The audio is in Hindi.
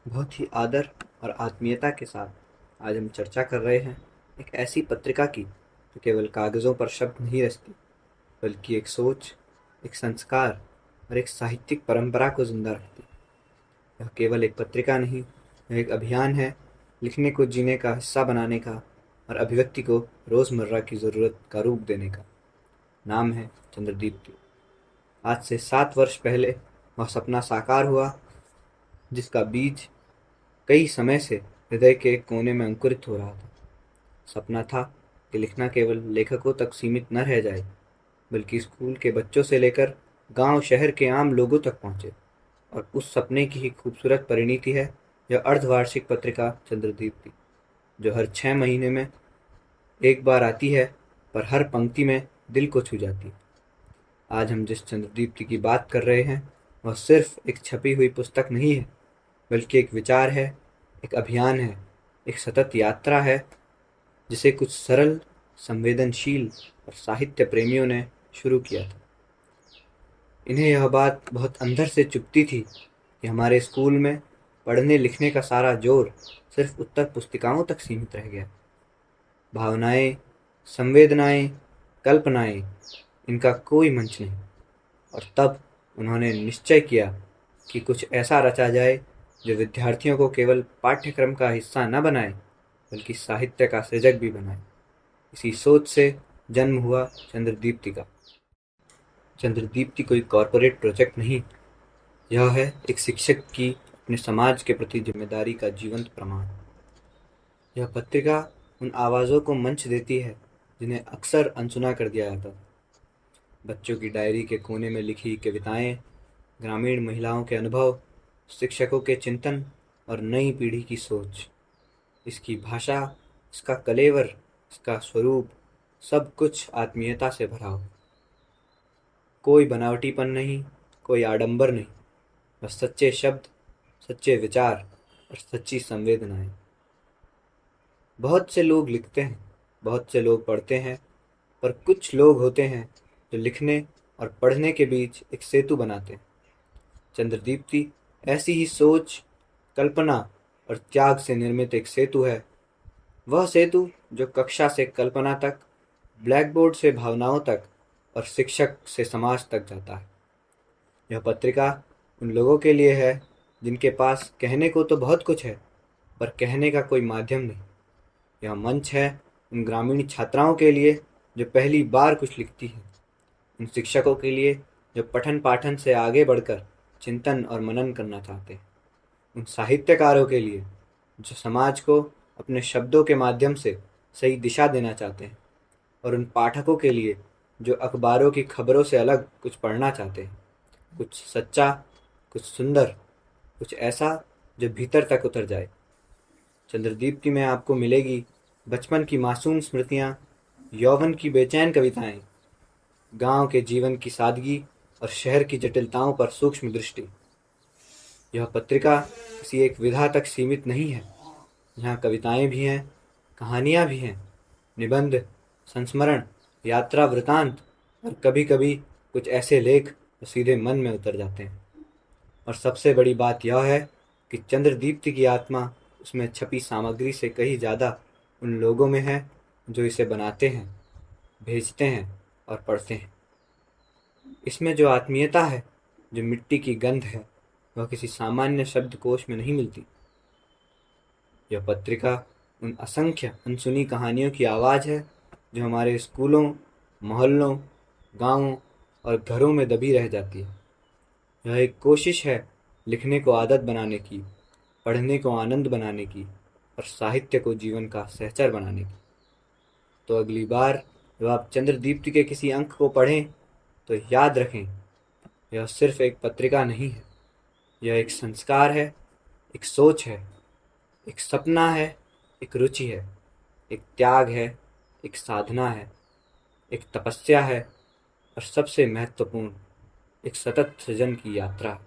बहुत ही आदर और आत्मीयता के साथ आज हम चर्चा कर रहे हैं एक ऐसी पत्रिका की जो केवल कागज़ों पर शब्द नहीं रचती, बल्कि एक सोच, एक संस्कार और एक साहित्यिक परंपरा को जिंदा रखती है। यह केवल एक पत्रिका नहीं, यह एक अभियान है, लिखने को जीने का हिस्सा बनाने का और अभिव्यक्ति को रोज़मर्रा की ज़रूरत का रूप देने का। नाम है चंद्रदीप्ति। आज से 7 वर्ष पहले वह सपना साकार हुआ जिसका बीज कई समय से हृदय के एक कोने में अंकुरित हो रहा था। सपना था कि लिखना केवल लेखकों तक सीमित न रह जाए, बल्कि स्कूल के बच्चों से लेकर गांव शहर के आम लोगों तक पहुंचे। और उस सपने की ही खूबसूरत परिणति है यह अर्धवार्षिक पत्रिका चंद्रदीप्ति, जो हर 6 महीने में एक बार आती है, पर हर पंक्ति में दिल को छू जाती है। आज हम जिस चंद्रदीप्ति की बात कर रहे हैं वह सिर्फ एक छपी हुई पुस्तक नहीं है, बल्कि एक विचार है, एक अभियान है, एक सतत यात्रा है जिसे कुछ सरल, संवेदनशील और साहित्य प्रेमियों ने शुरू किया था। इन्हें यह बात बहुत अंदर से चुभती थी कि हमारे स्कूल में पढ़ने लिखने का सारा जोर सिर्फ उत्तर पुस्तिकाओं तक सीमित रह गया। भावनाएं, संवेदनाएं, कल्पनाएं, इनका कोई मंच नहीं। और तब उन्होंने निश्चय किया कि कुछ ऐसा रचा जाए जो विद्यार्थियों को केवल पाठ्यक्रम का हिस्सा न बनाए, बल्कि साहित्य का सृजक भी बनाए। इसी सोच से जन्म हुआ चंद्रदीप्ति का। चंद्रदीप्ति कोई कॉरपोरेट प्रोजेक्ट नहीं, यह है एक शिक्षक की अपने समाज के प्रति जिम्मेदारी का जीवंत प्रमाण। यह पत्रिका उन आवाज़ों को मंच देती है जिन्हें अक्सर अनसुना कर दिया जाता था। बच्चों की डायरी के कोने में लिखी कविताएं, ग्रामीण महिलाओं के अनुभव, शिक्षकों के चिंतन और नई पीढ़ी की सोच। इसकी भाषा, इसका कलेवर, इसका स्वरूप, सब कुछ आत्मीयता से भरा हो। कोई बनावटीपन नहीं, कोई आडंबर नहीं, बस सच्चे शब्द, सच्चे विचार और सच्ची संवेदनाएं। बहुत से लोग लिखते हैं, बहुत से लोग पढ़ते हैं, पर कुछ लोग होते हैं जो लिखने और पढ़ने के बीच एक सेतु बनाते हैं। चंद्रदीप्ति ऐसी ही सोच, कल्पना और त्याग से निर्मित एक सेतु है। वह सेतु जो कक्षा से कल्पना तक, ब्लैकबोर्ड से भावनाओं तक और शिक्षक से समाज तक जाता है। यह पत्रिका उन लोगों के लिए है जिनके पास कहने को तो बहुत कुछ है, पर कहने का कोई माध्यम नहीं। यह मंच है उन ग्रामीण छात्राओं के लिए जो पहली बार कुछ लिखती हैं, उन शिक्षकों के लिए जो पठन पाठन से आगे बढ़कर चिंतन और मनन करना चाहते हैं, उन साहित्यकारों के लिए जो समाज को अपने शब्दों के माध्यम से सही दिशा देना चाहते हैं, और उन पाठकों के लिए जो अखबारों की खबरों से अलग कुछ पढ़ना चाहते हैं, कुछ सच्चा, कुछ सुंदर, कुछ ऐसा जो भीतर तक उतर जाए। चंद्रदीप्ति में आपको मिलेगी बचपन की मासूम स्मृतियाँ, यौवन की बेचैन कविताएं, गांव के जीवन की सादगी और शहर की जटिलताओं पर सूक्ष्म दृष्टि। यह पत्रिका किसी एक विधा तक सीमित नहीं है। यहाँ कविताएं भी हैं, कहानियाँ भी हैं, निबंध, संस्मरण, यात्रा वृतांत और कभी कभी कुछ ऐसे लेख जो सीधे मन में उतर जाते हैं। और सबसे बड़ी बात यह है कि चंद्रदीप्ति की आत्मा उसमें छपी सामग्री से कहीं ज़्यादा उन लोगों में है जो इसे बनाते हैं, भेजते हैं और पढ़ते हैं। इसमें जो आत्मीयता है, जो मिट्टी की गंध है, वह किसी सामान्य शब्दकोश में नहीं मिलती। यह पत्रिका उन असंख्य अनसुनी कहानियों की आवाज़ है जो हमारे स्कूलों, मोहल्लों, गांवों और घरों में दबी रह जाती है। यह एक कोशिश है लिखने को आदत बनाने की, पढ़ने को आनंद बनाने की और साहित्य को जीवन का सहचर बनाने की। तो अगली बार जब आप चंद्रदीप्ति के किसी अंक को पढ़ें तो याद रखें, यह सिर्फ एक पत्रिका नहीं है, यह एक संस्कार है, एक सोच है, एक सपना है, एक रुचि है, एक त्याग है, एक साधना है, एक तपस्या है और सबसे महत्वपूर्ण, एक सतत सृजन की यात्रा।